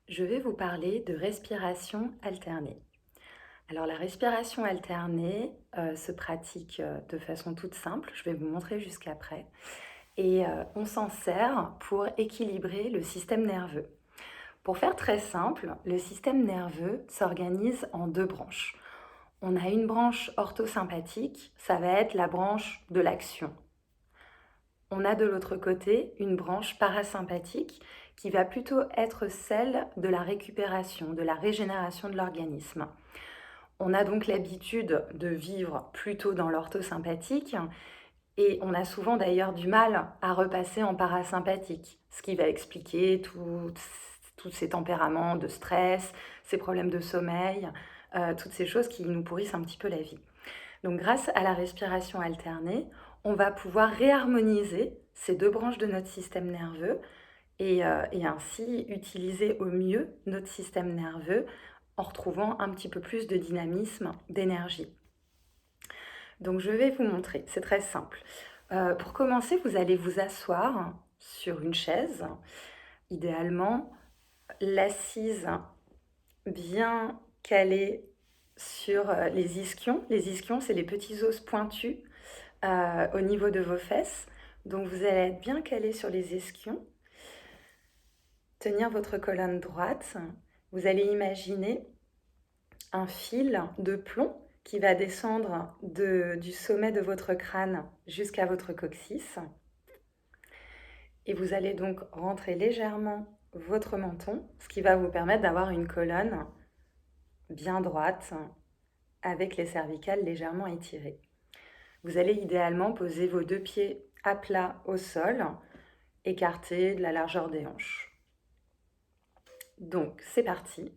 Je vais vous parler de respiration alternée. Alors la respiration alternée se pratique de façon toute simple, je vais vous montrer jusqu'après, et on s'en sert pour équilibrer le système nerveux. Pour faire très simple, le système nerveux s'organise en deux branches. On a une branche orthosympathique, ça va être la branche de l'action. On a de l'autre côté une branche parasympathique qui va plutôt être celle de la récupération, de la régénération de l'organisme. On a donc l'habitude de vivre plutôt dans l'orthosympathique et on a souvent d'ailleurs du mal à repasser en parasympathique, ce qui va expliquer tous ces tempéraments de stress, ces problèmes de sommeil, toutes ces choses qui nous pourrissent un petit peu la vie. Donc grâce à la respiration alternée, on va pouvoir réharmoniser ces deux branches de notre système nerveux et ainsi utiliser au mieux notre système nerveux en retrouvant un petit peu plus de dynamisme, d'énergie. Donc je vais vous montrer, c'est très simple. Pour commencer, vous allez vous asseoir sur une chaise, idéalement l'assise bien calée sur les ischions. Les ischions, c'est les petits os pointus au niveau de vos fesses. Donc vous allez être bien calé sur les ischions, tenir votre colonne droite. Vous allez imaginer un fil de plomb qui va descendre du sommet de votre crâne jusqu'à votre coccyx. Et vous allez donc rentrer légèrement votre menton, ce qui va vous permettre d'avoir une colonne bien droite avec les cervicales légèrement étirées. Vous allez idéalement poser vos deux pieds à plat au sol, écartés de la largeur des hanches. Donc, c'est parti.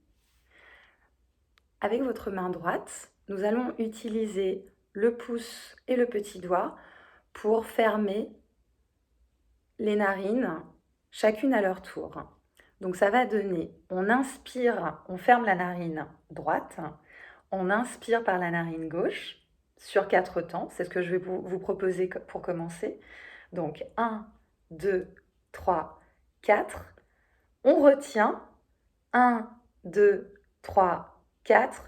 Avec votre main droite, nous allons utiliser le pouce et le petit doigt pour fermer les narines, chacune à leur tour. Donc ça va donner, on inspire, on ferme la narine droite, on inspire par la narine gauche sur 4 temps, c'est ce que je vais vous proposer pour commencer. Donc 1, 2, 3, 4. On retient 1, 2, 3, 4.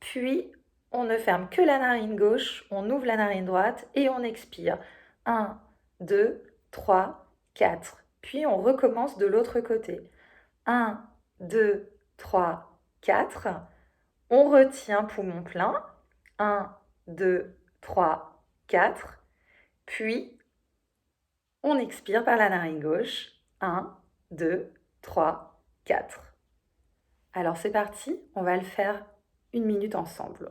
Puis on ne ferme que la narine gauche, on ouvre la narine droite et on expire. 1, 2, 3, 4. Puis on recommence de l'autre côté. 1, 2, 3, 4. On retient poumon plein. 1, 2, 3, 4. Puis on expire par la narine gauche. 1, 2, 3, 4. Alors c'est parti, on va le faire 1 minute ensemble.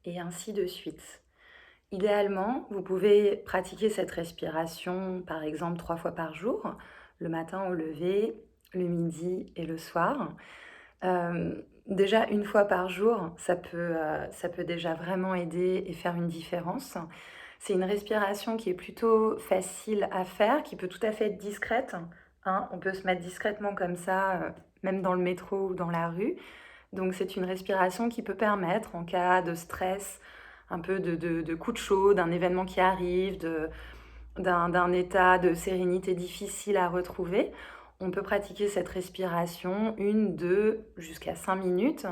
Et ainsi de suite. Idéalement, vous pouvez pratiquer cette respiration, par exemple 3 fois par jour, le matin au lever, le midi et le soir. Déjà 1 fois par jour, ça peut déjà vraiment aider et faire une différence. C'est une respiration qui est plutôt facile à faire, qui peut tout à fait être discrète, hein. On peut se mettre discrètement comme ça, même dans le métro ou dans la rue. Donc c'est une respiration qui peut permettre, en cas de stress, un peu de coup de chaud, d'un événement qui arrive, d'un état de sérénité difficile à retrouver, on peut pratiquer cette respiration 1, 2 jusqu'à 5 minutes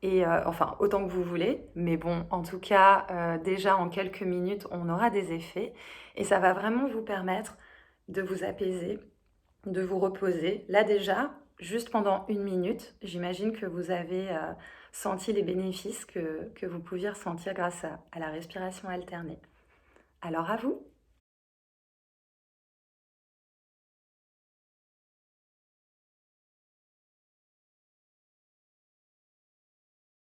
et enfin autant que vous voulez. Mais bon, en tout cas, déjà en quelques minutes, on aura des effets et ça va vraiment vous permettre de vous apaiser, de vous reposer. Là déjà, juste pendant 1 minute, j'imagine que vous avez, senti les bénéfices que vous pouviez ressentir grâce à la respiration alternée. Alors à vous!